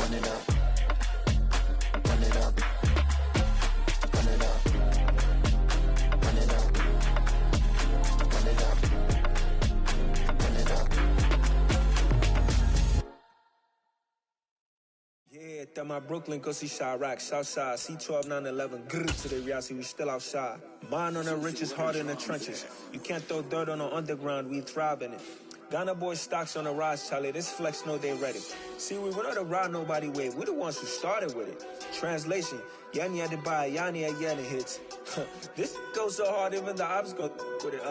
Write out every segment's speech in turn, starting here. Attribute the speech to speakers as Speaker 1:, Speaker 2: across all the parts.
Speaker 1: run it up, run it up, run it up, run it up, run it up, run it up.
Speaker 2: Yeah, that my Brooklyn, go see Chirac, Southside, C12, 911, grrr to the reality, we still outside. Mine on the riches, hard in the trenches. You can't throw dirt on the underground, we thrive in it. Ghana boys stocks on the rise, Charlie, this flex know they ready. See, we not to ride nobody wave, we the ones who started with it. Translation, Yanni had to buy, Yanni had Yanni hits. This goes so hard, even the ops go with it,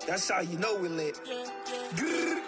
Speaker 2: That's how you know we lit. Grrr.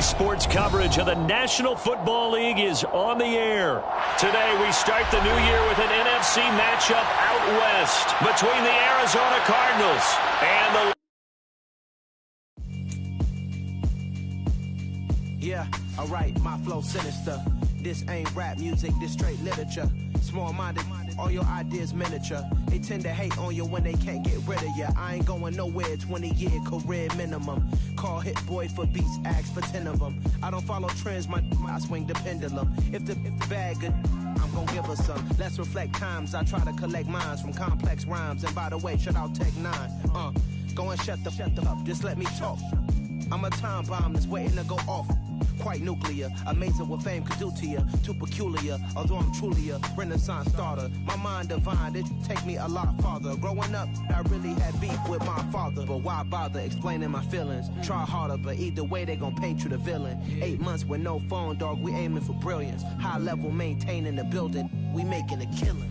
Speaker 3: Sports coverage of the National Football League is on the air. Today we start the new year with an NFC matchup out west between the Arizona Cardinals and the...
Speaker 4: Yeah, alright, my flow sinister. This ain't rap music, this straight literature. Small-minded, all your ideas miniature. They tend to hate on you when they can't get rid of you. I ain't going nowhere, 20-year career minimum. Call Hit Boy for beats, ask for 10 of them. I don't follow trends, I swing the pendulum. If the bag good, I'm gonna give her some. Let's reflect times, I try to collect minds from complex rhymes. And by the way, shout out Tech 9. Go and shut the up, just let me talk. I'm a time bomb that's waiting to go off. Quite nuclear, amazing what fame could do to you. Too peculiar, although I'm truly a renaissance starter. My mind divine, it take me a lot farther. Growing up, I really had beef with my father. But why bother explaining my feelings? Try harder, but either way they gon' paint you the villain. 8 months with no phone, dog, we aiming for brilliance. High level maintaining the building, we making a killing.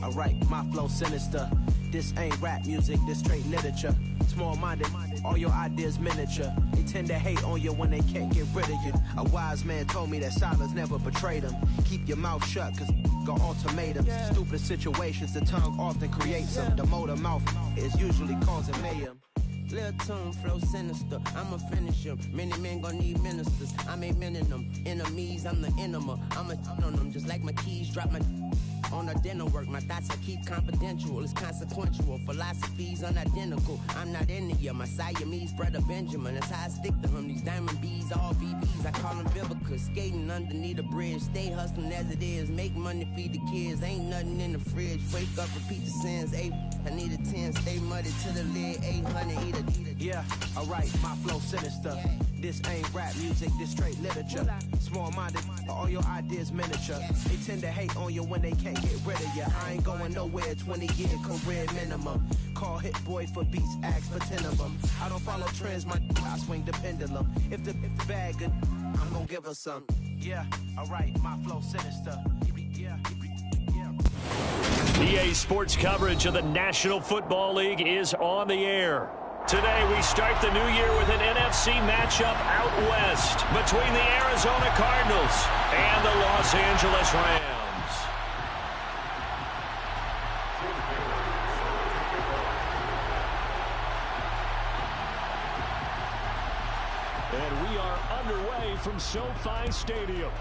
Speaker 4: Alright, my flow sinister. This ain't rap music, this straight literature. Small-minded, all your ideas miniature. They tend to hate on you when they can't get rid of you. A wise man told me that silence never betrayed him. Keep your mouth shut, cause got ultimatums. Stupid situations, the tongue often creates them. The motor mouth is usually causing mayhem.
Speaker 5: Lil' tune, flow sinister, I'ma finish him. Many men gon' need ministers, I'm aiming them. Enemies, I'm the enema. I'ma on them, just like my keys, drop my on a dinner work. My thoughts I keep confidential, it's consequential. Philosophies unidentical, I'm not in it yet. My Siamese brother Benjamin, that's how I stick to him. These diamond bees, all BBs, I call them Vivica. Skating underneath a bridge, stay hustling as it is. Make money, feed the kids, ain't nothing in the fridge. Wake up, repeat the sins, I need a 10, stay muddy to the lid, 800, eat a.
Speaker 4: Yeah, alright, my flow sinister. This ain't rap music, this straight literature. Small-minded, all your ideas miniature. They tend to hate on you when they can't get rid of you. I ain't going nowhere, 20-year career minimum. Call Hit Boy for beats, ask for 10 of them. I don't follow trends, I swing the pendulum. If the bag good, I'm gonna give her some. Yeah, alright, my flow sinister.
Speaker 3: EA Sports coverage of the National Football League is on the air. Today we start the new year with an NFC matchup out west between the Arizona Cardinals and the Los Angeles Rams. And we are underway from SoFi Stadium.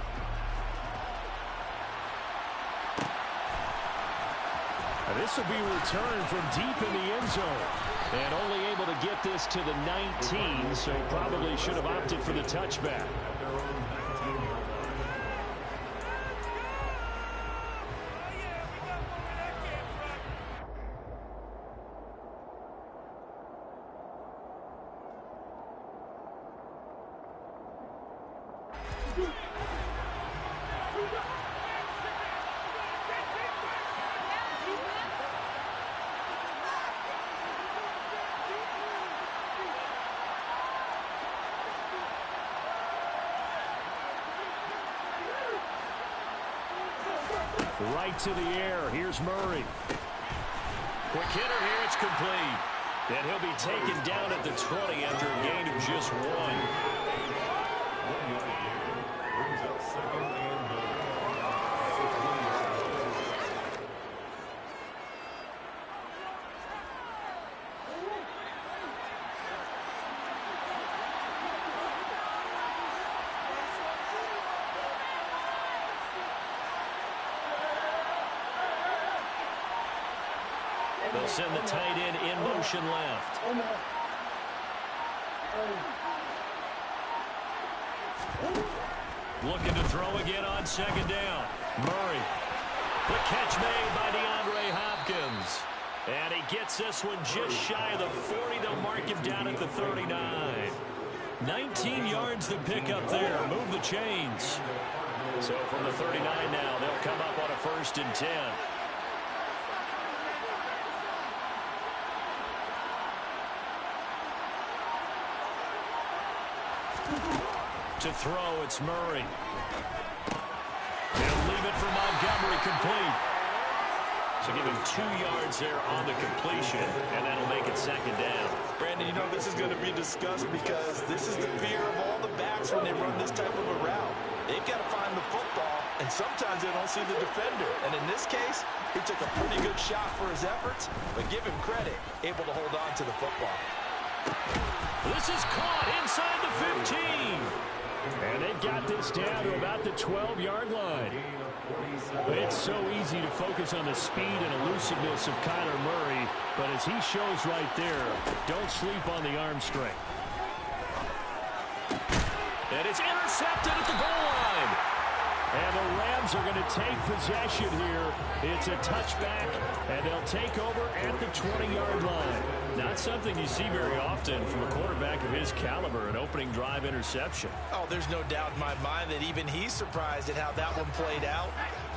Speaker 3: This will be a return from deep in the end zone. And only able to get this to the 19, so probably should have opted for the touchback. Right to the air. Here's Murray. Quick hitter here. It's complete. And he'll be taken down at the 20 after a gain of just 1. They'll send the tight end in motion left. Looking to throw again on second down. Murray. The catch made by DeAndre Hopkins. And he gets this one just shy of the 40. They'll mark him down at the 39. 19 yards to pick up there. Move the chains. So from the 39 now, they'll come up on a 1st and 10. To throw, it's Murray. He'll leave it for Montgomery, complete. So give him 2 yards there on the completion, and that'll make it 2nd down.
Speaker 6: Brandon, you know this is going to be discussed because this is the fear of all the backs when they run this type of a route. They've got to find the football, and sometimes they don't see the defender. And in this case, he took a pretty good shot for his efforts, but give him credit, able to hold on to the football.
Speaker 3: This is caught inside the 15. And they've got this down to about the 12-yard line. It's so easy to focus on the speed and elusiveness of Kyler Murray, but as he shows right there, don't sleep on the arm strength. And it's intercepted at the goal line. And the Rams are going to take possession here. It's a touchback, and they'll take over at the 20-yard line. Not something you see very often from a quarterback of his caliber, an opening drive interception.
Speaker 6: Oh, there's no doubt in my mind that even he's surprised at how that one played out.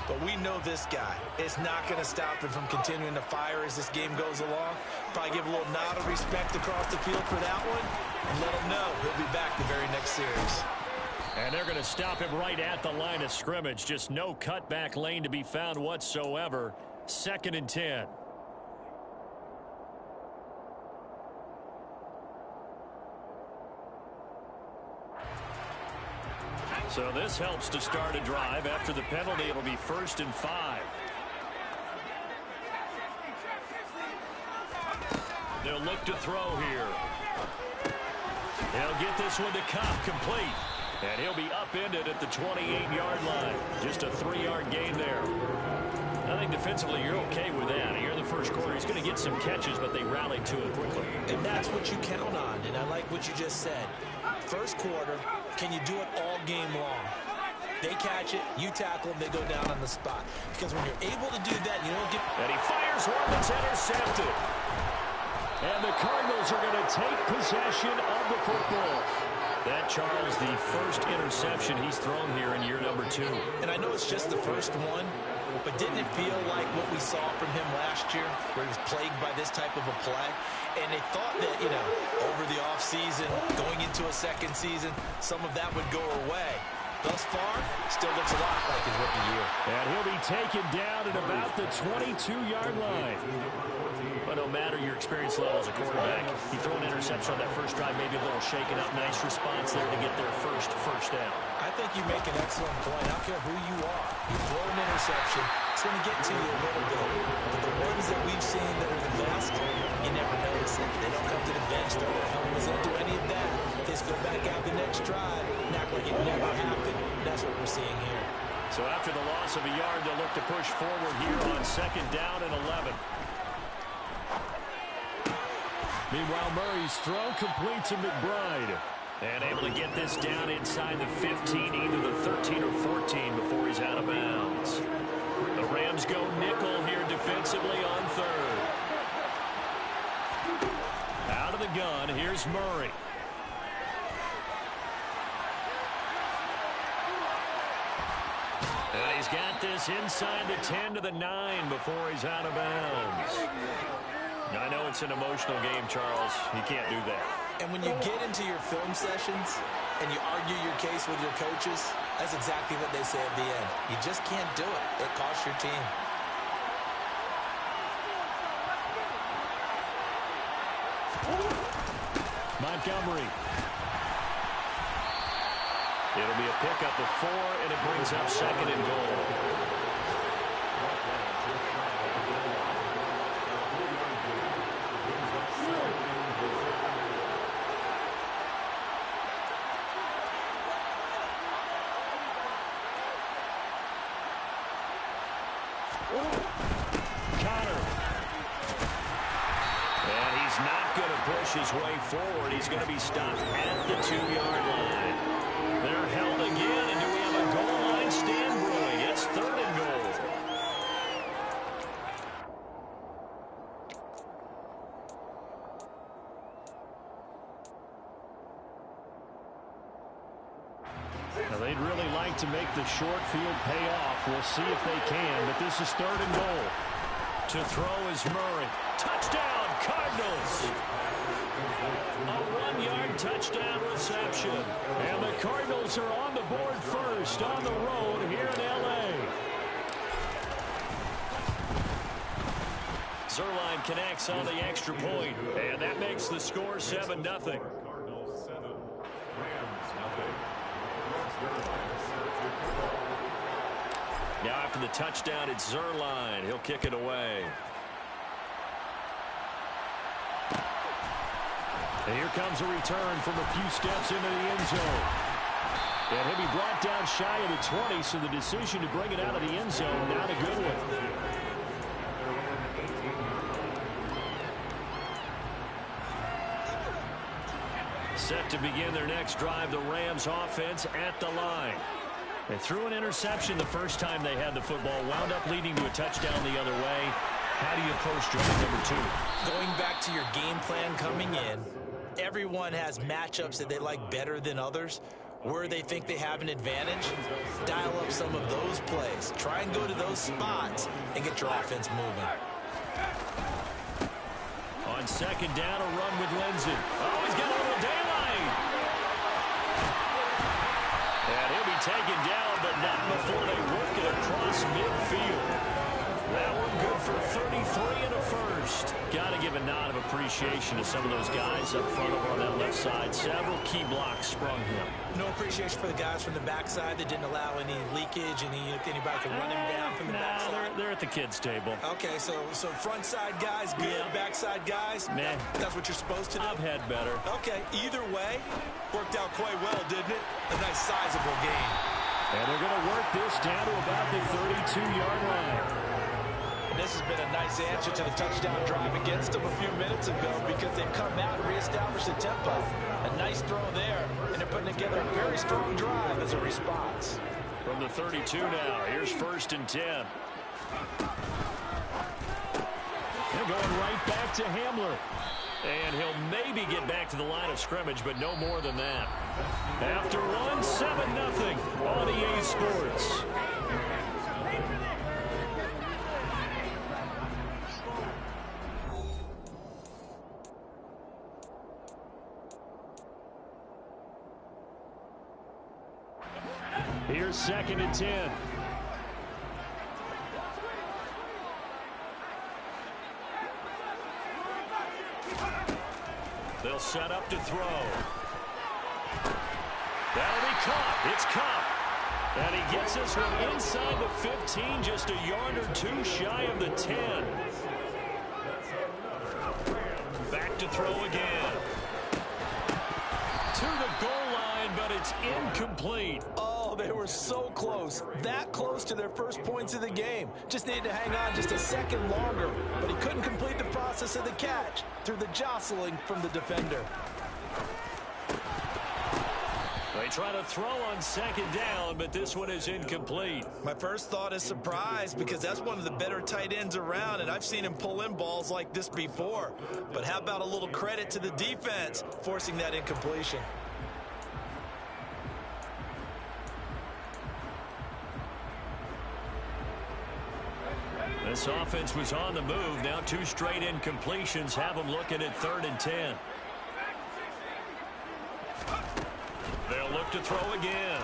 Speaker 6: But we know this guy is not going to stop him from continuing to fire as this game goes along. Probably give a little nod of respect across the field for that one, and let him know he'll be back the very next series.
Speaker 3: And they're going to stop him right at the line of scrimmage. Just no cutback lane to be found whatsoever. 2nd and 10. So this helps to start a drive. After the penalty, it'll be 1st and 5. They'll look to throw here. They'll get this one to Cobb, complete. And he'll be upended at the 28-yard line. Just a 3-yard gain there. I think defensively you're okay with that. Here in the first quarter, he's going to get some catches, but they rallied to it quickly.
Speaker 6: And that's what you count on, and I like what you just said. First quarter, can you do it all game long? They catch it, you tackle them, they go down on the spot. Because when you're able to do that, you don't get...
Speaker 3: And he fires one that's intercepted. And the Cardinals are going to take possession of the football. That, Charles, the first interception he's thrown here in year number 2.
Speaker 6: And I know it's just the first one, but didn't it feel like what we saw from him last year, where he was plagued by this type of a play? And they thought that, you know, over the offseason, going into a second season, some of that would go away. Thus far, still looks a lot like his rookie year.
Speaker 3: And he'll be taken down at about the 22-yard line. But no matter your experience level as a quarterback, you throw an interception on that first drive, maybe a little shaken up. Nice response there to get their first down.
Speaker 6: I think you make an excellent point. I don't care who you are. You throw an interception, it's going to get to you a little bit. But the ones that we've seen that are the best, you never notice it. They don't come to the bench, throw their helmets, they don't do any of that. They just go back out the next drive and act like it never happened. And that's what we're seeing here.
Speaker 3: So after the loss of a yard, they'll look to push forward here on 2nd down and 11. Meanwhile, Murray's throw complete to McBride. And able to get this down inside the 15, either the 13 or 14 before he's out of bounds. The Rams go nickel here defensively on 3rd. Out of the gun, here's Murray. And he's got this inside the 10 to the 9 before he's out of bounds. I know it's an emotional game, Charles. You can't do that.
Speaker 6: And when you get into your film sessions and you argue your case with your coaches, that's exactly what they say at the end. You just can't do it. It costs your team.
Speaker 3: Montgomery. It'll be a pickup of 4, and it brings up 2nd and goal. His way forward. He's going to be stopped at the 2-yard line. They're held again, and do we have a goal line stand brewing? It's 3rd and goal. Now they'd really like to make the short field pay off. We'll see if they can, but this is 3rd and goal. To throw is Murray. Touchdown, Cardinals! A 1-yard touchdown reception. And the Cardinals are on the board first on the road here in L.A. Zerline connects on the extra point, and that makes the score 7-0. Now after the touchdown, it's Zerline. He'll kick it away. And here comes a return from a few steps into the end zone. And he'll be brought down shy of the 20, so the decision to bring it out of the end zone, not a good one. Set to begin their next drive, the Rams offense at the line. They threw an interception the first time they had the football, wound up leading to a touchdown the other way. How do you approach drive number 2?
Speaker 6: Going back to your game plan coming in, everyone has matchups that they like better than others. Where they think they have an advantage, dial up some of those plays. Try and go to those spots and get your offense moving.
Speaker 3: On 2nd down, a run with Lindsey. Oh, he's got a little daylight. And he'll be taken down, but not before they work it across midfield. That one good for 33 and a first. Got to give a nod of appreciation to some of those guys up front over on that left side. Several key blocks sprung him.
Speaker 6: No appreciation for the guys from the backside that didn't allow any leakage, anybody can run him down from the backside.
Speaker 3: They're at the kids' table.
Speaker 6: Okay, so front side guys good, backside guys,
Speaker 3: nah.
Speaker 6: That's what you're supposed to do?
Speaker 3: I've had better.
Speaker 6: Okay, either way, worked out quite well, didn't it? A nice sizable gain.
Speaker 3: And they're going to work this down to about the 32-yard line.
Speaker 6: And this has been a nice answer to the touchdown drive against them a few minutes ago because they've come out and reestablished the tempo. A nice throw there, and they're putting together a very strong drive as a response.
Speaker 3: From the 32 now, here's 1st and 10. They're going right back to Hamler. And he'll maybe get back to the line of scrimmage, but no more than that. After one, 7-0 on EA Sports. Here's 2nd and 10. They'll set up to throw. That'll be caught. It's Cup. And he gets this one inside the 15, just a yard or 2 shy of the 10. Back to throw again. To the goal line, but it's incomplete.
Speaker 6: Oh, they were so close. That close to their first points of the game. Just needed to hang on just a second longer. But he couldn't complete the process of the catch through the jostling from the defender.
Speaker 3: They try to throw on 2nd down, but this one is incomplete.
Speaker 6: My first thought is surprise because that's one of the better tight ends around, and I've seen him pull in balls like this before. But how about a little credit to the defense forcing that incompletion?
Speaker 3: This offense was on the move. Now 2 straight incompletions have them looking at 3rd and 10. They'll look to throw again.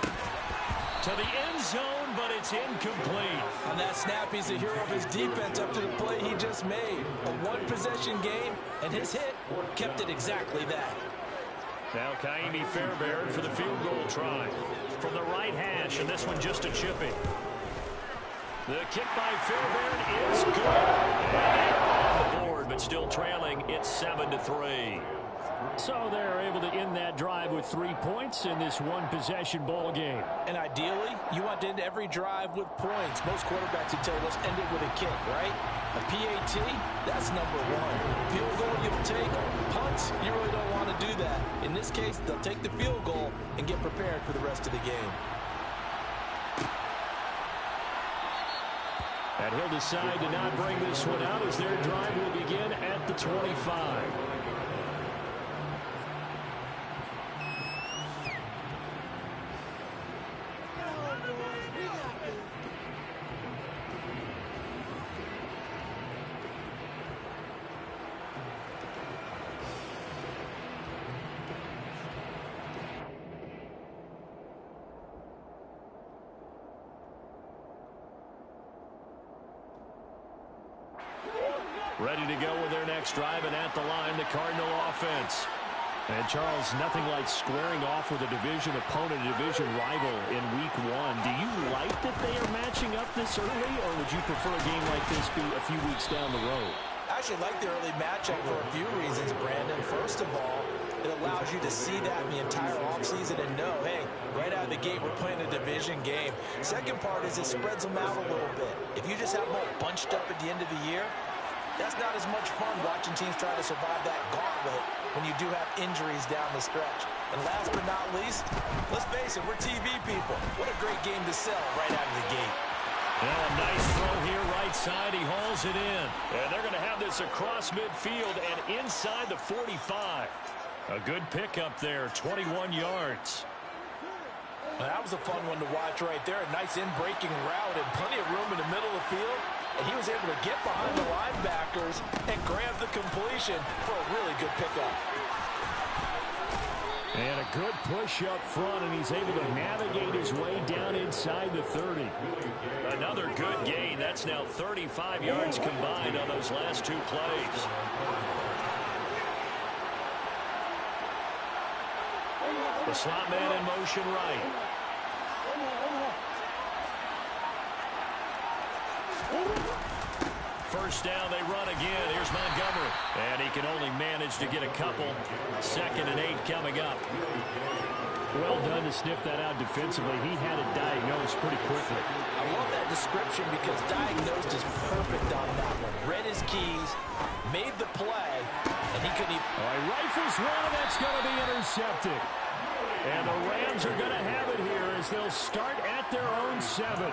Speaker 3: To the end zone, but it's incomplete.
Speaker 6: On that snap, he's the hero of his defense up to the play he just made. A one-possession game, and his hit kept it exactly that.
Speaker 3: Now Kaimi Fairbairn for the field goal try. From the right hash, and this one just a chipping. The kick by Fairbairn is good. And they're on the board, but still trailing. It's 7-3. So they're able to end that drive with 3 points in this one-possession ball game.
Speaker 6: And ideally, you want to end every drive with points. Most quarterbacks would tell you, let's end it with a kick, right? A PAT, that's number one. Field goal you'll take. Punts, you really don't want to do that. In this case, they'll take the field goal and get prepared for the rest of the game.
Speaker 3: And he'll decide to not bring this one out as their drive will begin at the 25. Ready to go with their next drive, and at the line, the Cardinal offense. And, Charles, nothing like squaring off with a division opponent, a division rival in Week 1. Do you like that they are matching up this early, or would you prefer a game like this be a few weeks down the road?
Speaker 6: I actually like the early matchup for a few reasons, Brandon. First of all, it allows you to see that in the entire offseason and know, hey, right out of the gate, we're playing a division game. Second part is it spreads them out a little bit. If you just have them all bunched up at the end of the year, that's not as much fun watching teams try to survive that gauntlet when you do have injuries down the stretch. And last but not least, let's face it, we're TV people. What a great game to sell right out of the gate.
Speaker 3: Well, a nice throw here, right side. He hauls it in. And they're going to have this across midfield and inside the 45. A good pickup there, 21 yards.
Speaker 6: Well, that was a fun one to watch right there. A nice in-breaking route and plenty of room in the middle of the field. And he was able to get behind the linebackers and grab the completion for a really good pickup.
Speaker 3: And a good push up front, and he's able to navigate his way down inside the 30. Another good gain. That's now 35 yards combined on those last 2 plays. The slot man in motion right. First down, they run again. Here's Montgomery. And he can only manage to get a couple. 2nd and 8 coming up. Well done to sniff that out defensively. He had it diagnosed pretty quickly.
Speaker 6: I love that description because diagnosed is perfect on that one. Read his keys, made the play, and he couldn't even...
Speaker 3: All right, rifles one, and that's going to be intercepted. And the Rams are going to have it here as they'll start at their own 7.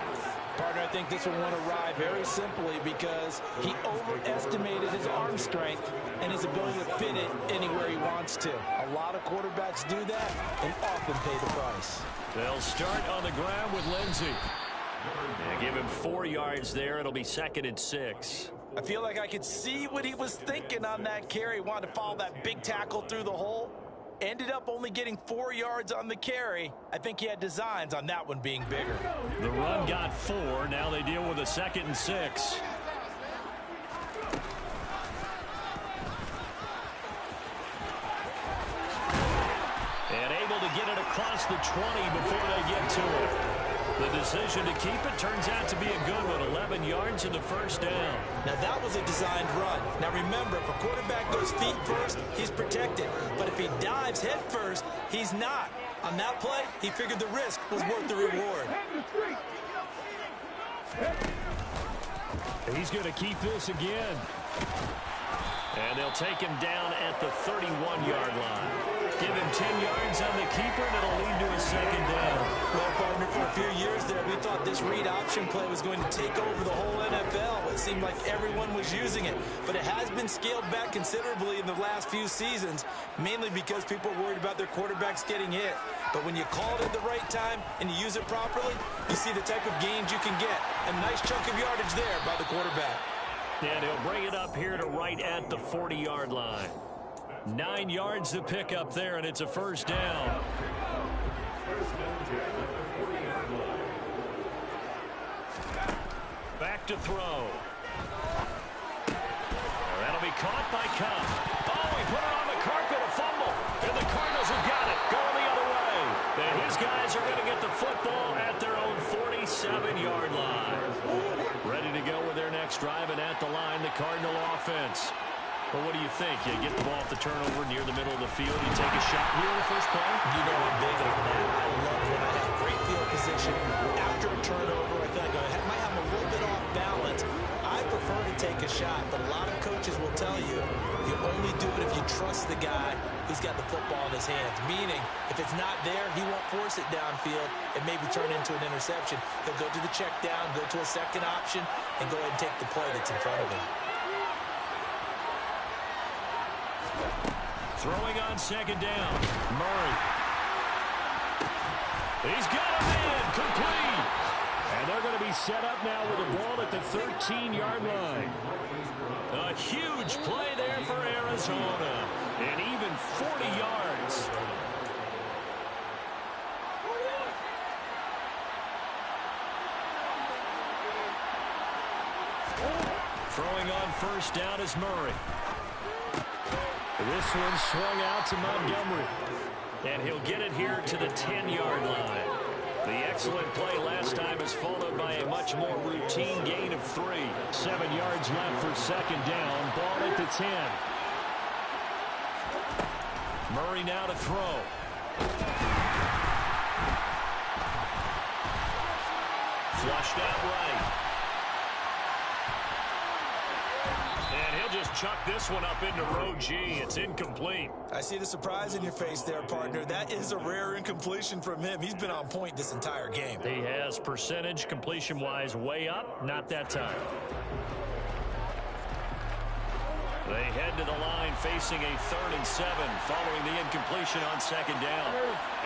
Speaker 6: Partner, I think this one went awry very simply because he overestimated his arm strength and his ability to fit it anywhere he wants to. A lot of quarterbacks do that and often pay the price.
Speaker 3: They'll start on the ground with Lindsey. And give him 4 yards there. It'll be 2nd and 6.
Speaker 6: I feel like I could see what he was thinking on that carry. He wanted to follow that big tackle through the hole. Ended up only getting 4 yards on the carry. I think he had designs on that one being bigger.
Speaker 3: The run got 4. Now they deal with a 2nd and 6. And able to get it across the 20 before they get to it. The decision to keep it turns out to be a good one. 11 yards in the first down.
Speaker 6: Now that was a designed run. Now remember, if a quarterback goes feet first, he's protected. But if he dives head first, he's not. On that play, he figured the risk was worth the reward.
Speaker 3: He's going to keep this again. And they'll take him down at the 31-yard line. Give him 10 yards on the keeper, and it'll lead to a 2nd down.
Speaker 6: Well, partner, for a few years there, we thought this read option play was going to take over the whole NFL. It seemed like everyone was using it. But it has been scaled back considerably in the last few seasons, mainly because people are worried about their quarterbacks getting hit. But when you call it at the right time and you use it properly, you see the type of gains you can get. A nice chunk of yardage there by the quarterback.
Speaker 3: And he'll bring it up here to right at the 40-yard line. 9 yards to pick up there, and it's a first down. Back to throw. That'll be caught by Cup. Oh, he put it on the carpet, a fumble. And the Cardinals have got it, going the other way. And his guys are going to get the football at their own 47-yard line. Ready to go with their next drive, and at the line, the Cardinal offense. Well, what do you think? You get the ball off the turnover near the middle of the field. You take a shot here in the first play?
Speaker 6: You know I'm big on that. I love when I have great field position. After a turnover, I feel like I might have a little bit off balance. I prefer to take a shot, but a lot of coaches will tell you, you only do it if you trust the guy who's got the football in his hands. Meaning, if it's not there, he won't force it downfield and maybe turn into an interception. He'll go to the check down, go to a second option, and go ahead and take the play that's in front of him.
Speaker 3: Throwing on second down. Murray. He's got a man. Complete. And they're going to be set up now with the ball at the 13-yard line. A huge play there for Arizona. And even 40 yards. Throwing on first down is Murray. This one swung out to Montgomery. And he'll get it here to the 10-yard line. The excellent play last time is followed by a much more routine gain of 3. 7 yards left for second down. Ball at the 10. Murray now to throw. Flushed out right. And he'll just chuck this one up into row G. It's incomplete.
Speaker 6: I see the surprise in your face there, partner. That is a rare incompletion from him. He's been on point this entire game.
Speaker 3: He has percentage completion-wise way up. Not that time. They head to the line facing a 3rd and 7 following the incompletion on second down.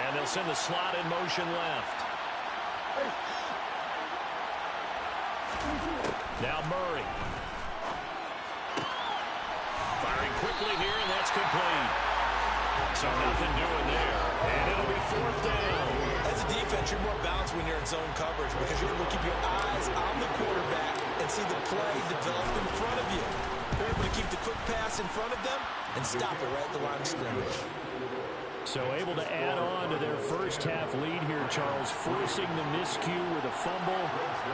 Speaker 3: And they'll send the slot in motion left. Now Murray. Firing quickly here, and that's complete. So nothing doing there. And it'll be 4th down.
Speaker 6: As a defense, you're more balanced when you're in zone coverage because you're able to keep your eyes on the quarterback and see the play develop in front of you. You're able to keep the quick pass in front of them and stop it right at the line of scrimmage.
Speaker 3: So able to add on to their first half lead here, Charles, forcing the miscue with a fumble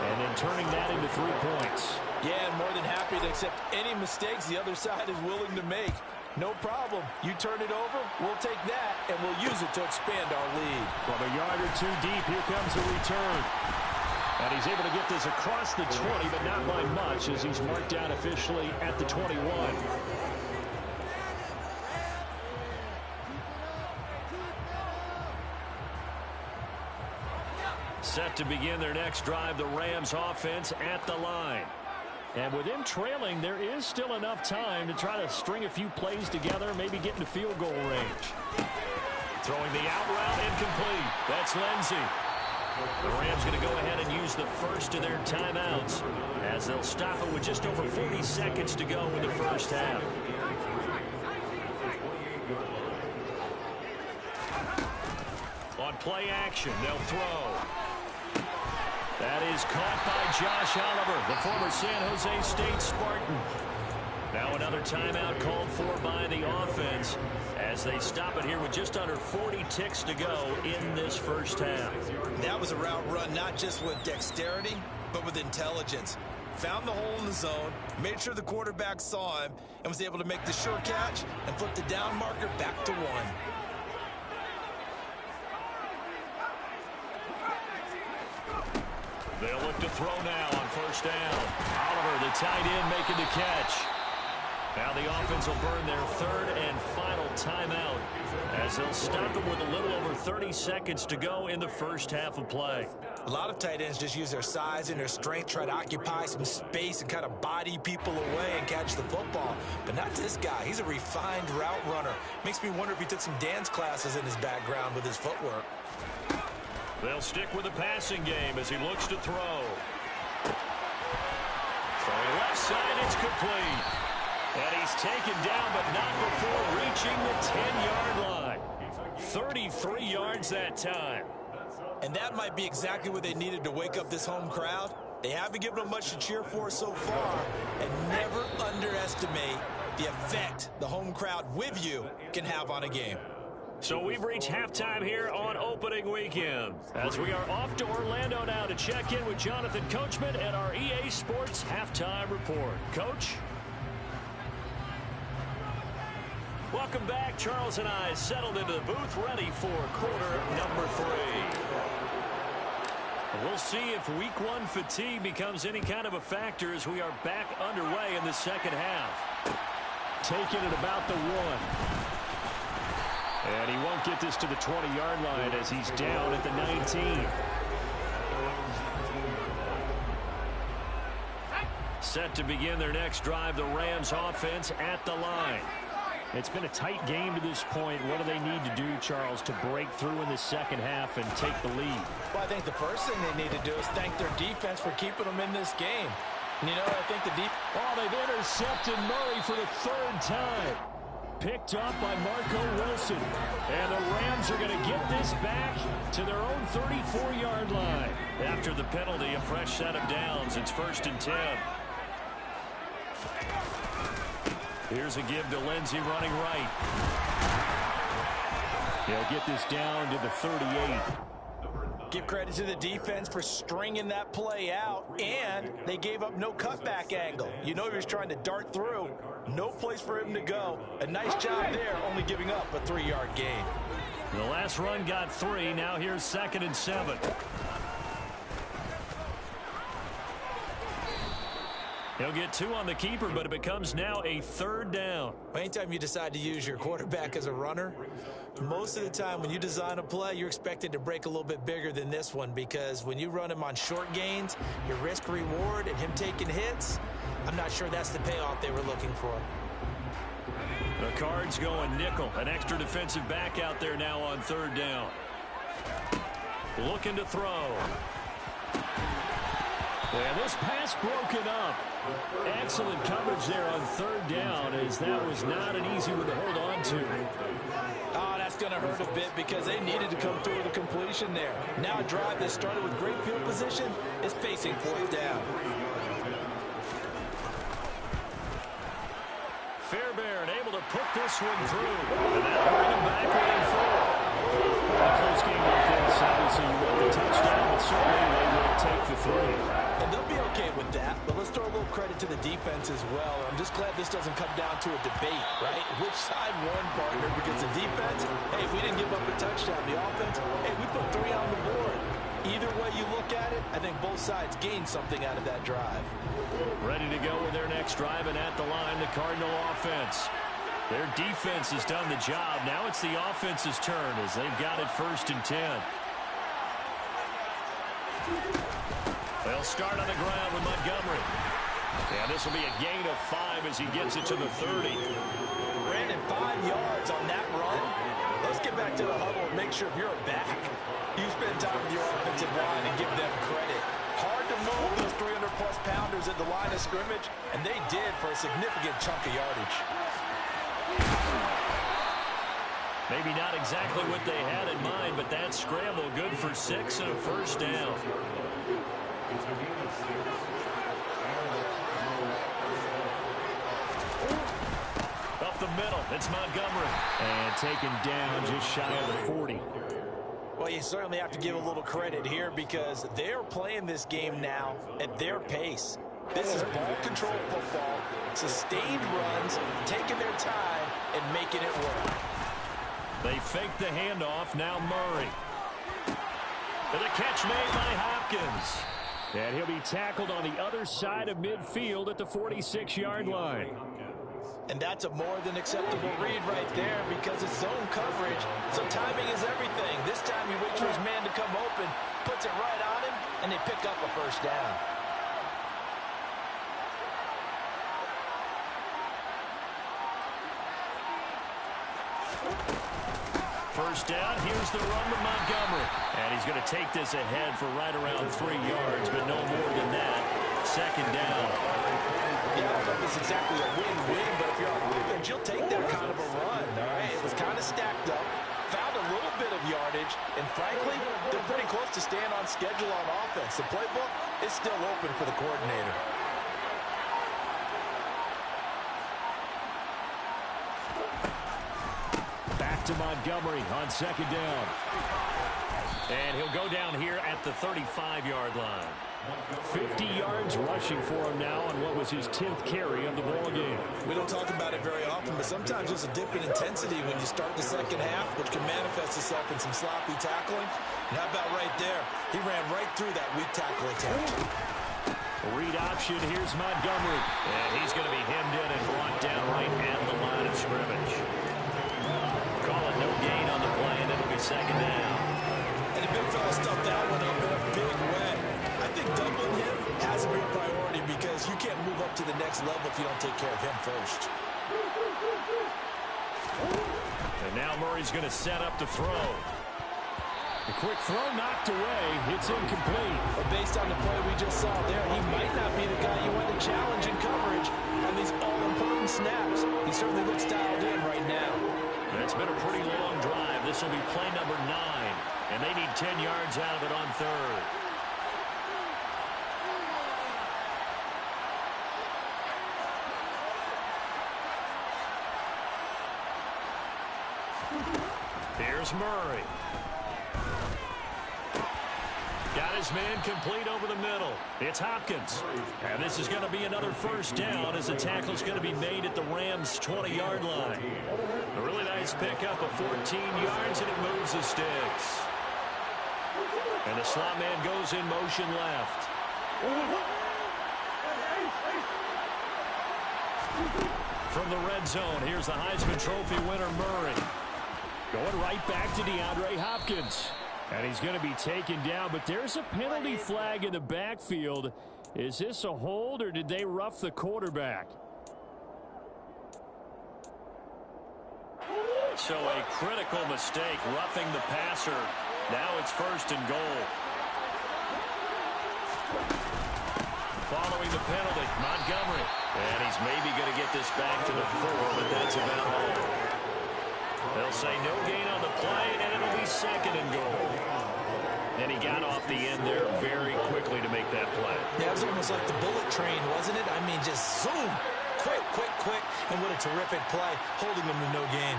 Speaker 3: and then turning that into 3 points.
Speaker 6: Yeah, and more than happy to accept any mistakes the other side is willing to make. No problem. You turn it over, we'll take that, and we'll use it to expand our lead.
Speaker 3: From a yard or 2 deep, here comes a return. And he's able to get this across the 20, but not by much as he's marked down officially at the 21. Set to begin their next drive, the Rams offense at the line. And with them trailing, there is still enough time to try to string a few plays together, maybe get into field goal range. Throwing the out route, incomplete. That's Lindsey. The Rams going to go ahead and use the first of their timeouts as they'll stop it with just over 40 seconds to go in the first half. On play action, they'll throw. That is caught by Josh Oliver, the former San Jose State Spartan. Now another timeout called for by the offense as they stop it here with just under 40 ticks to go in this first half.
Speaker 6: That was a route run not just with dexterity, but with intelligence. Found the hole in the zone, made sure the quarterback saw him, and was able to make the sure catch and flip the down marker back to 1.
Speaker 3: They'll look to throw now on first down. Oliver, the tight end, making the catch. Now the offense will burn their 3rd and final timeout as they'll stop it with a little over 30 seconds to go in the first half of play.
Speaker 6: A lot of tight ends just use their size and their strength, try to occupy some space and kind of body people away and catch the football. But not this guy. He's a refined route runner. Makes me wonder if he took some dance classes in his background with his footwork.
Speaker 3: They'll stick with the passing game as he looks to throw. Throwing left side, it's complete. And he's taken down, but not before reaching the 10-yard line. 33 yards that time.
Speaker 6: And that might be exactly what they needed to wake up this home crowd. They haven't given them much to cheer for so far. And never underestimate the effect the home crowd with you can have on a game.
Speaker 3: So we've reached halftime here on opening weekend, as we are off to Orlando now to check in with Jonathan Coachman at our EA Sports Halftime Report. Coach? Welcome back. Charles and I settled into the booth, ready for quarter number 3. We'll see if week 1 fatigue becomes any kind of a factor as we are back underway in the second half. Taking it about the 1. And he won't get this to the 20-yard line as he's down at the 19. Set to begin their next drive, the Rams offense at the line. It's been a tight game to this point. What do they need to do, Charles, to break through in the second half and take the lead?
Speaker 6: Well, I think the first thing they need to do is thank their defense for keeping them in this game. And, you know, I think the
Speaker 3: they've intercepted Murray for the 3rd time. Picked up by Marco Wilson. And the Rams are going to get this back to their own 34-yard line. After the penalty, a fresh set of downs. It's 1st and 10. Here's a give to Lindsey running right. He'll get this down to the 38.
Speaker 6: Give credit to the defense for stringing that play out, and they gave up no cutback angle. You know he was trying to dart through. No place for him to go. A nice job there, only giving up a 3-yard gain.
Speaker 3: The last run got 3. Now here's 2nd and 7. He'll get 2 on the keeper, but it becomes now a 3rd down.
Speaker 6: Anytime you decide to use your quarterback as a runner, most of the time when you design a play, you're expected to break a little bit bigger than this one, because when you run him on short gains, your risk-reward and him taking hits, I'm not sure that's the payoff they were looking for.
Speaker 3: The Cards going nickel. An extra defensive back out there now on 3rd down. Looking to throw. And this pass broken up. Excellent coverage there on 3rd down, as that was not an easy one to hold on to.
Speaker 6: Oh, that's going to hurt a bit because they needed to come through with a completion there. Now a drive that started with great field position is facing 4th down.
Speaker 3: Fairbairn able to put this one through. And that'll bring him back within 4. A close game like this, obviously you want the touchdown, but certainly they will take the 3.
Speaker 6: And they'll be okay with that, but let's throw a little credit to the defense as well. I'm just glad this doesn't come down to a debate, right? Which side won, partner? Because the defense, hey, we didn't give up a touchdown. The offense, hey, we put 3 on the board. Either way you look at it, I think both sides gained something out of that drive.
Speaker 3: Ready to go with their next drive, and at the line, the Cardinal offense. Their defense has done the job. Now it's the offense's turn as they've got it 1st and 10. They'll start on the ground with Montgomery. And this will be a gain of 5 as he gets it to the 30.
Speaker 6: Brandon, 5 yards on that run. Let's get back to the huddle and make sure if you're a back, you spend time with your offensive line and give them credit. Hard to move those 300-plus pounders at the line of scrimmage, and they did for a significant chunk of yardage.
Speaker 3: Maybe not exactly what they had in mind, but that scramble good for 6 and a 1st down. Up the middle, it's Montgomery. And taken down just shy of the 40.
Speaker 6: Well, you certainly have to give a little credit here because they're playing this game now at their pace. This is ball control football, sustained runs, taking their time, and making it work.
Speaker 3: They fake the handoff, now Murray. And the catch made by Hopkins. And he'll be tackled on the other side of midfield at the 46-yard line.
Speaker 6: And that's a more than acceptable read right there because it's zone coverage, so timing is everything. This time he waits for his man to come open, puts it right on him, and they pick up a 1st down.
Speaker 3: First down, here's the run with Montgomery. And he's going to take this ahead for right around 3 yards, but no more than that. 2nd down.
Speaker 6: Yeah, I don't know if it's exactly a win-win, but if you're on defense, you'll take that kind of a run, all right? It was kind of stacked up, found a little bit of yardage, and frankly, they're pretty close to staying on schedule on offense. The playbook is still open for the coordinator.
Speaker 3: Back to Montgomery on second down. And he'll go down here at the 35-yard line. 50 yards rushing for him now on what was his 10th carry of the ball game.
Speaker 6: We don't talk about it very often, but sometimes there's a dip in intensity when you start the second half, which can manifest itself in some sloppy tackling. And how about right there? He ran right through that weak tackle attempt.
Speaker 3: Read option, here's Montgomery. And he's going to be hemmed in and brought down right at the line of scrimmage. Call it no gain on the play, and it'll be second down.
Speaker 6: And the big fella stuffed that one up in a big way. I think doubling him has to be a priority because you can't move up to the next level if you don't take care of him first.
Speaker 3: And now Murray's going to set up to throw. The quick throw knocked away. It's incomplete.
Speaker 6: But based on the play we just saw there, he might not be the guy you want to challenge in coverage on these all-important snaps. He certainly looks dialed in right now.
Speaker 3: It's been a pretty long drive. This will be play number 9. And they need 10 yards out of it on third. Here's Murray. Got his man complete over the middle. It's Hopkins. And this is going to be another first down as the tackle's going to be made at the Rams' 20-yard line. A really nice pickup of 14 yards, and it moves the sticks. And the slot man goes in motion left. From the red zone, here's the Heisman Trophy winner, Murray. Going right back to DeAndre Hopkins. And he's going to be taken down, but there's a penalty flag in the backfield. Is this a hold, or did they rough the quarterback? So a critical mistake, roughing the passer. Now it's first and goal. Following the penalty, Montgomery. And he's maybe going to get this back to the 4, but that's about all. They'll say no gain on the play, and it'll be second and goal. And he got off the end there very quickly to make that play.
Speaker 6: Yeah, it was almost like the bullet train, wasn't it? I mean, just zoom. Quick, quick, quick. And what a terrific play, holding them to no gain.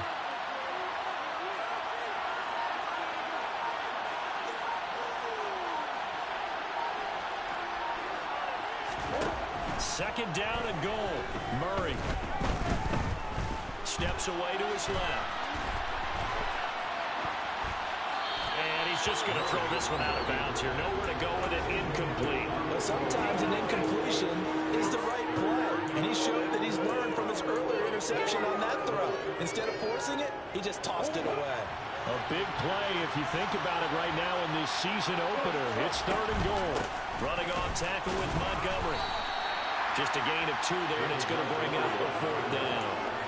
Speaker 3: Second down and goal. Murray steps away to his left. And he's just going to throw this one out of bounds here. Nowhere to go with it. Incomplete.
Speaker 6: But sometimes an incompletion is the right play. And he showed that he's learned from his earlier interception on that throw. Instead of forcing it, he just tossed it away.
Speaker 3: A big play if you think about it right now in this season opener. It's third and goal. Running off tackle with Montgomery. Just a gain of 2 there, and it's going to bring up a fourth down.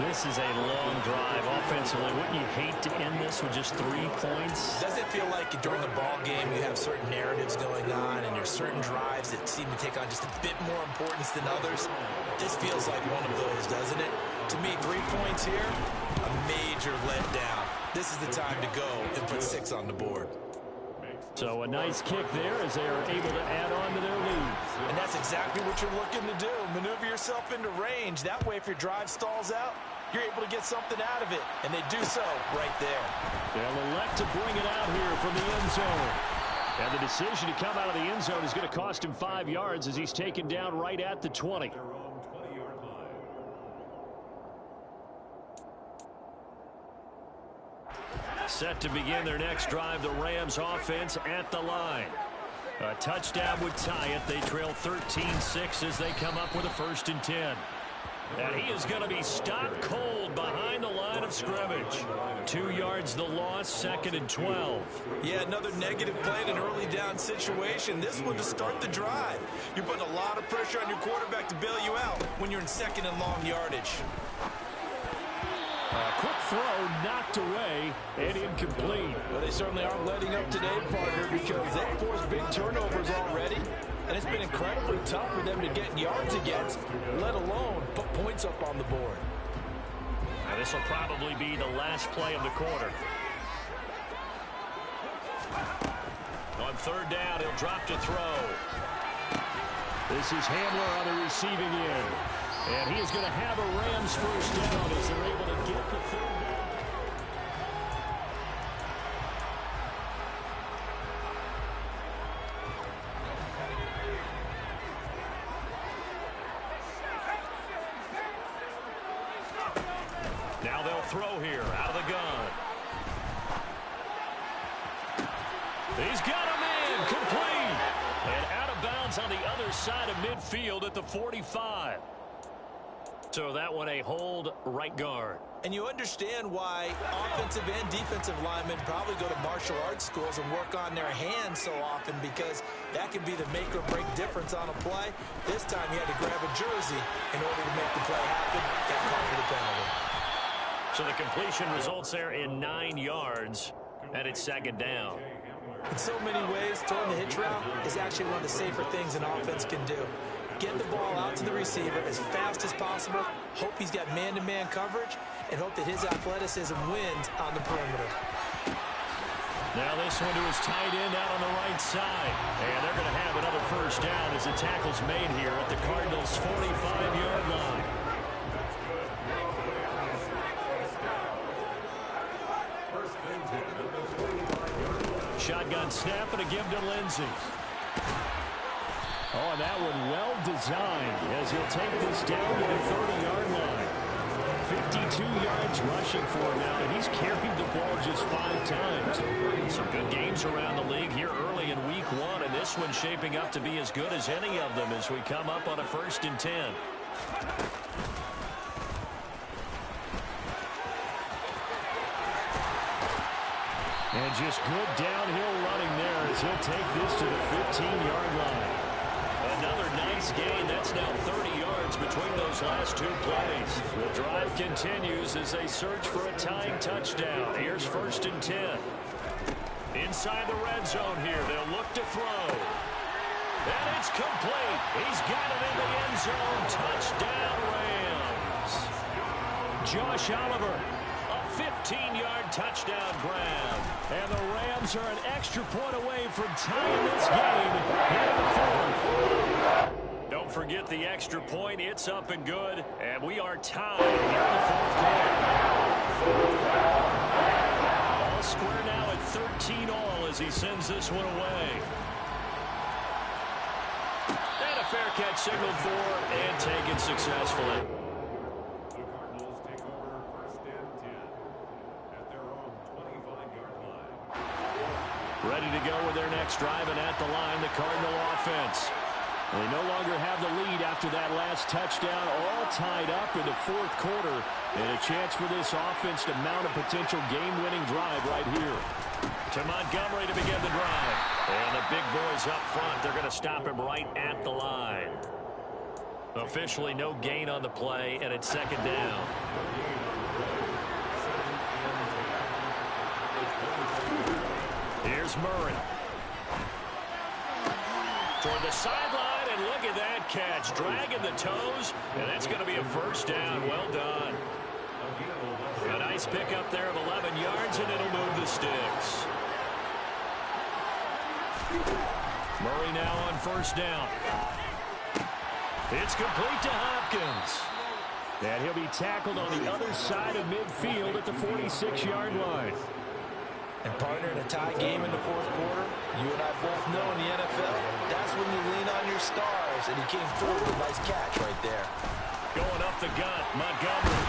Speaker 3: This is a long drive offensively. Wouldn't you hate to end this with just 3 points?
Speaker 6: Does it feel like during a ball game you have certain narratives going on and there's certain drives that seem to take on just a bit more importance than others? This feels like one of those, doesn't it? To me, 3 points here, a major letdown. This is the time to go and put 6 on the board.
Speaker 3: So a nice kick there as they are able to add on to their lead.
Speaker 6: And that's exactly what you're looking to do. Maneuver yourself into range. That way, if your drive stalls out, you're able to get something out of it. And they do so right there.
Speaker 3: They'll elect to bring it out here from the end zone. And the decision to come out of the end zone is going to cost him 5 yards as he's taken down right at the 20. Set to begin their next drive, the Rams offense at the line. A touchdown would tie it. They trail 13-6 as they come up with a 1st and 10. And he is going to be stopped cold behind the line of scrimmage. 2 yards the loss, 2nd and 12.
Speaker 6: Yeah, another negative play in an early down situation. This one to start the drive. You're putting a lot of pressure on your quarterback to bail you out when you're in 2nd and long yardage.
Speaker 3: A quick throw knocked away and incomplete.
Speaker 6: Well, they certainly aren't letting up today, partner, because they forced big turnovers already. And it's been incredibly tough for them to get yards against, let alone put points up on the board.
Speaker 3: Now this will probably be the last play of the quarter. On third down, he'll drop to throw. This is Hamler on the receiving end. And he is going to have a Rams first down as they're able to get the third down. Now they'll throw here out of the gun. He's got him in, complete. And out of bounds on the other side of midfield at the 45. So that one a hold right guard.
Speaker 6: And you understand why offensive and defensive linemen probably go to martial arts schools and work on their hands so often, because that can be the make or break difference on a play. This time he had to grab a jersey in order to make the play happen. Got called for the penalty.
Speaker 3: So the completion results there in 9 yards, and it's second down.
Speaker 6: In so many ways, throwing the hitch route is actually one of the safer things an offense can do. Get the ball out to the receiver as fast as possible, hope he's got man-to-man coverage, and hope that his athleticism wins on the perimeter.
Speaker 3: Now this one to his tight end out on the right side. And they're going to have another first down as the tackle's made here at the Cardinals' 45-yard line. Shotgun snap and a give to Lindsey. Oh, and that one well designed as he'll take this down to the 30-yard line. 52 yards rushing for him now, and he's carried the ball just 5 times. Some good games around the league here early in week 1, and this one's shaping up to be as good as any of them as we come up on a 1st and 10. And just good downhill running there as he'll take this to the 15-yard line. Another nice gain. That's now 30 yards between those last 2 plays. The drive continues as they search for a tying touchdown. Here's 1st and 10. Inside the red zone here. They'll look to throw. And it's complete. He's got it in the end zone. Touchdown, Rams. Josh Oliver. 15-yard touchdown grab. And the Rams are an extra point away from tying this game here in the 4th. Don't forget the extra point. It's up and good. And we are tied here in the 4th quarter. All square now at 13-all as he sends this one away. And a fair catch signaled for and taken successfully. Ready to go with their next drive, and at the line, the Cardinal offense. They no longer have the lead after that last touchdown, all tied up in the 4th quarter, and a chance for this offense to mount a potential game-winning drive right here. To Montgomery to begin the drive. And the big boys up front, they're going to stop him right at the line. Officially no gain on the play, and it's 2nd down. Here's Murray. Toward the sideline, and look at that catch. Dragging the toes, and that's going to be a first down. Well done. A nice pickup there of 11 yards, and it'll move the sticks. Murray now on first down. It's complete to Hopkins. And he'll be tackled on the other side of midfield at the 46-yard line.
Speaker 6: And partner, in a tie game in the 4th quarter, you and I both know in the NFL, that's when you lean on your stars, and he came through with a nice catch right there.
Speaker 3: Going up the gut, Montgomery.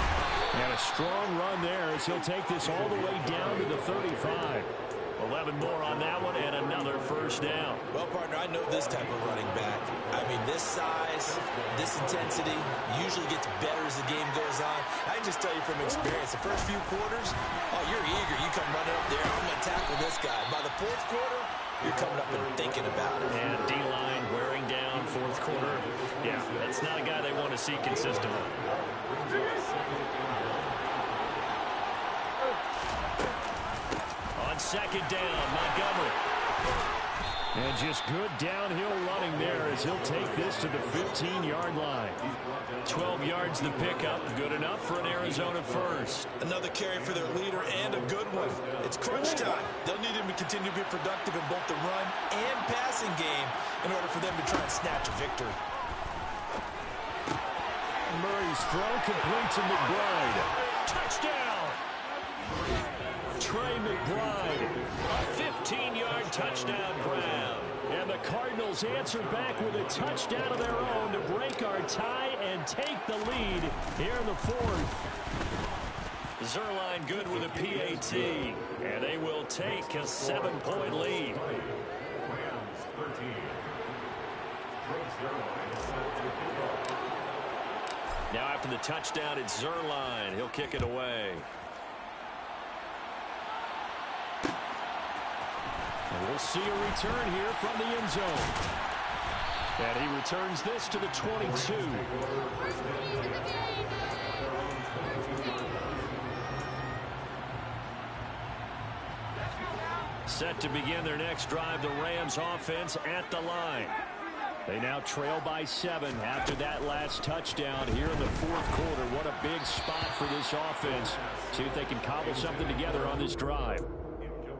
Speaker 3: And a strong run there as he'll take this all the way down to the 35. 11 more on that one, and another first down.
Speaker 6: Well, partner, I know this type of running back. I mean, this size, this intensity usually gets better as the game goes on. I can just tell you from experience, the first few quarters, oh, you're eager. You come running up there, I'm going to tackle this guy. By the 4th quarter, you're coming up and thinking about it.
Speaker 3: And D-line wearing down 4th quarter. Yeah, that's not a guy they want to see consistently. On 2nd down, Montgomery. And just good downhill running there as he'll take this to the 15-yard line. 12 yards the pickup. Good enough for an Arizona first.
Speaker 6: Another carry for their leader and a good one. It's crunch time. They'll need him to continue to be productive in both the run and passing game in order for them to try and snatch a victory.
Speaker 3: Murray's throw complete to McBride. Touchdown! Trey McBride, a 15-yard touchdown grab. And the Cardinals answer back with a touchdown of their own to break our tie and take the lead here in the fourth. Zerline good with a PAT, and they will take a 7-point lead. Now after the touchdown, it's Zerline. He'll kick it away. And we'll see a return here from the end zone. And he returns this to the 22. Set to begin their next drive, the Rams offense at the line. They now trail by 7 after that last touchdown here in the fourth quarter. What a big spot for this offense. See if they can cobble something together on this drive.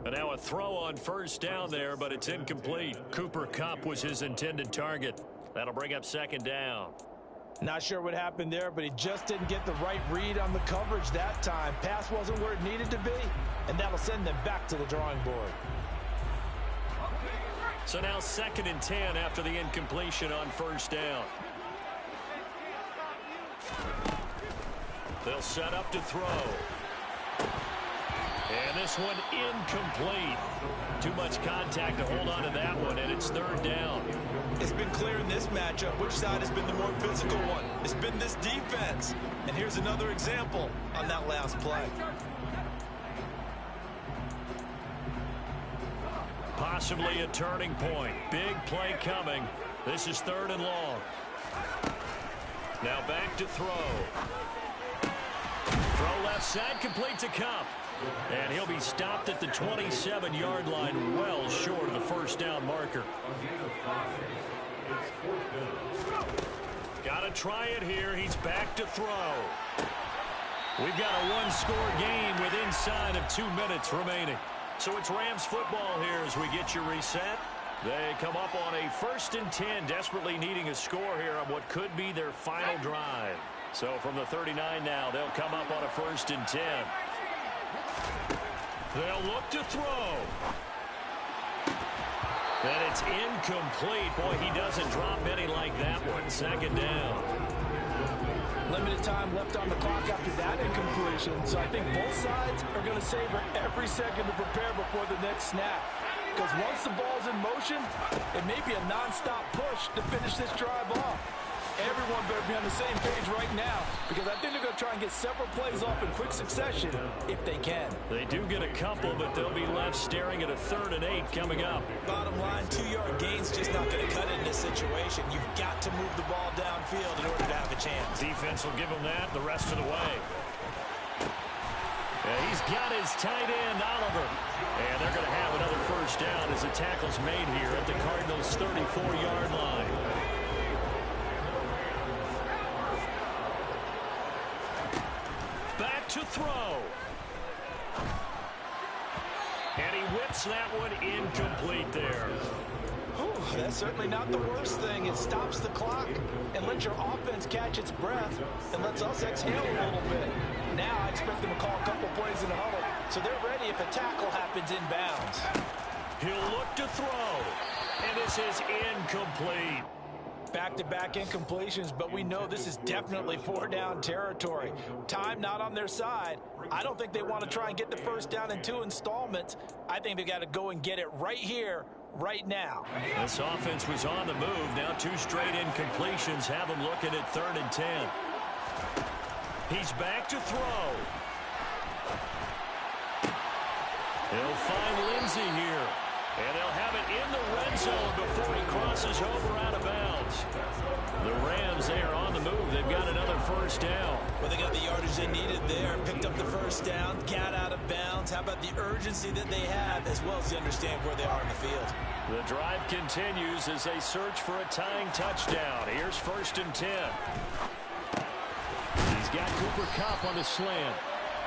Speaker 3: And now a throw on first down there, but it's incomplete. Cooper Kupp was his intended target. That'll bring up second down.
Speaker 6: Not sure what happened there, but he just didn't get the right read on the coverage that time. Pass wasn't where it needed to be, and that'll send them back to the drawing board.
Speaker 3: So now 2nd and 10 after the incompletion on first down. They'll set up to throw. And this one incomplete. Too much contact to hold on to that one, and it's 3rd down.
Speaker 6: It's been clear in this matchup which side has been the more physical one. It's been this defense. And here's another example on that last play.
Speaker 3: Possibly a turning point. Big play coming. This is 3rd and long. Now back to throw. Throw left side, complete to Kupp. And he'll be stopped at the 27-yard line, well short of the first down marker. Got to try it here. He's back to throw. We've got a one-score game with inside of 2 minutes remaining. So it's Rams football here as we get you reset. They come up on a 1st and 10, desperately needing a score here on what could be their final drive. So from the 39 now, they'll come up on a 1st and 10. They'll look to throw. And it's incomplete. Boy, he doesn't drop any like that one. 2nd down.
Speaker 6: Limited time left on the clock after that incompletion, so I think both sides are going to savor every second to prepare before the next snap. Because once the ball's in motion, it may be a non-stop push to finish this drive off. Everyone better be on the same page right now, because I think they're going to try and get several plays off in quick succession if they can.
Speaker 3: They do get a couple, but they'll be left staring at a 3rd and 8 coming up.
Speaker 6: Bottom line, 2-yard gain's just not going to cut it in this situation. You've got to move the ball downfield in order to have a chance.
Speaker 3: Defense will give him that the rest of the way. He's got his tight end, Oliver. And they're going to have another first down as the tackle's made here at the Cardinals' 34-yard line. Back to throw. And he whips that one incomplete there.
Speaker 6: Whew, that's certainly not the worst thing. It stops the clock and lets your offense catch its breath and lets us exhale a little bit. Now I expect them to call a couple plays in the huddle, so they're ready if a tackle happens inbounds.
Speaker 3: He'll look to throw. And this is incomplete.
Speaker 6: Back-to-back incompletions, but we know this is definitely 4-down territory. Time not on their side. I don't think they want to try and get the first down in 2 installments. I think they got to go and get it right here, right now.
Speaker 3: This offense was on the move. Now 2 straight incompletions have them looking at 3rd and 10. He's back to throw. He'll find Lindsey here. And they'll have it in the red zone before he crosses over out of bounds. The Rams, they are on the move. They've got another first down.
Speaker 6: Well, they got the yardage they needed there, picked up the first down, got out of bounds. How about the urgency that they have, as well as they understand where they are in the field?
Speaker 3: The drive continues as they search for a tying touchdown. Here's 1st and 10. He's got Cooper Kupp on the slant.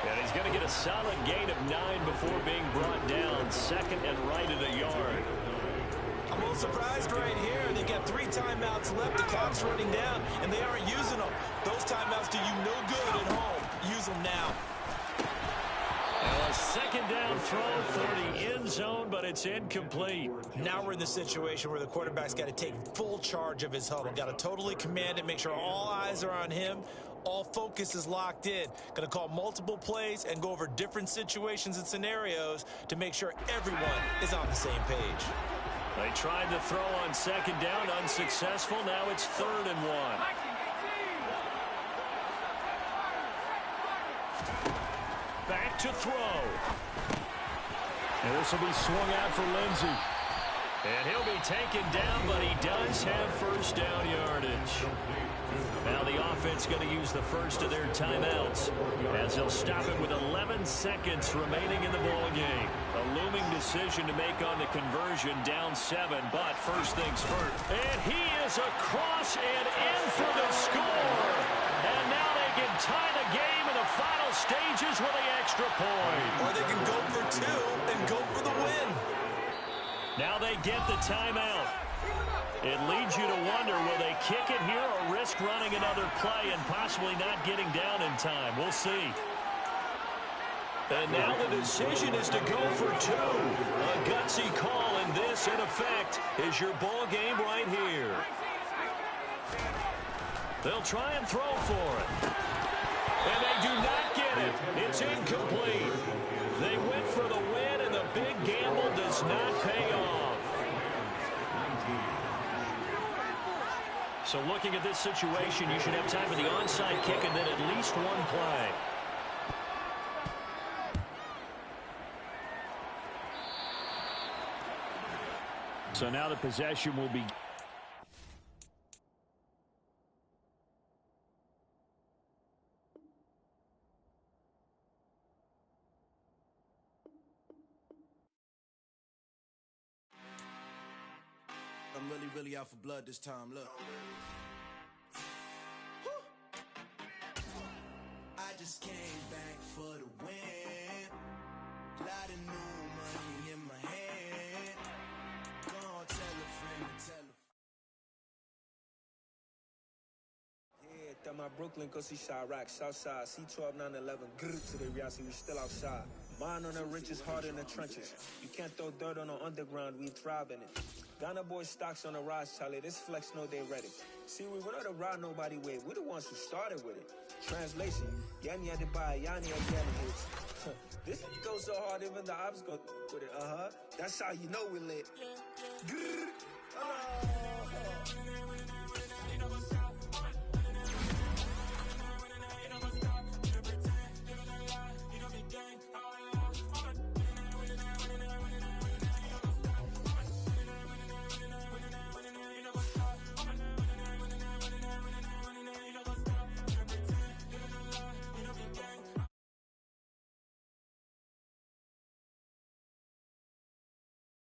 Speaker 3: And he's going to get a solid gain of 9 before being brought down. 2nd and right at a yard.
Speaker 6: I'm a little surprised right here. They got 3 timeouts left. The clock's running down, and they aren't using them. Those timeouts do you no good at home. Use them now.
Speaker 3: Well, a 2nd down throw for the end zone, but it's incomplete.
Speaker 6: Now we're in the situation where the quarterback's got to take full charge of his huddle. Got to totally command it, make sure all eyes are on him. All focus is locked in. Going to call multiple plays and go over different situations and scenarios to make sure everyone is on the same page.
Speaker 3: They tried to throw on 2nd down, unsuccessful. Now it's 3rd and 1. Back to throw. And this will be swung out for Lindsey. And he'll be taken down, but he does have first down yardage. Now the offense going to use the first of their timeouts as they'll stop it with 11 seconds remaining in the ball game. A looming decision to make on the conversion, down 7, but first things first. And he is across and in for the score. And now they can tie the game in the final stages with the extra point.
Speaker 6: Or they can go for 2 and go for the win.
Speaker 3: Now they get the timeout. It leads you to wonder, will they kick it here or risk running another play and possibly not getting down in time? We'll see. And now the decision is to go for 2. A gutsy call, and this, in effect, is your ball game right here. They'll try and throw for it. And they do not get it. It's incomplete. They went for the win, and the big gamble does not pay off. So looking at this situation, you should have time for the onside kick and then at least one play. So now the possession will be...
Speaker 4: I'm really out for blood this time, look. I just came back for the win. Lot of new money in my hand. Go on, tell a friend to tell a
Speaker 2: Yeah, that my Brooklyn, go see Chirac, Southside, C12, 911, grrr to the reality, we still outside. Mine on the riches, hard in the trenches. You can't throw dirt on the underground, we thrive in it. Ghana boys stocks on the rise, Charlie, this flex know they ready. See, we went on the ride nobody with, we the ones who started with it. Translation, Yanni had to buy, Yanni again hits. This goes so hard, even the ops go with it, That's how you know we lit. Grrr.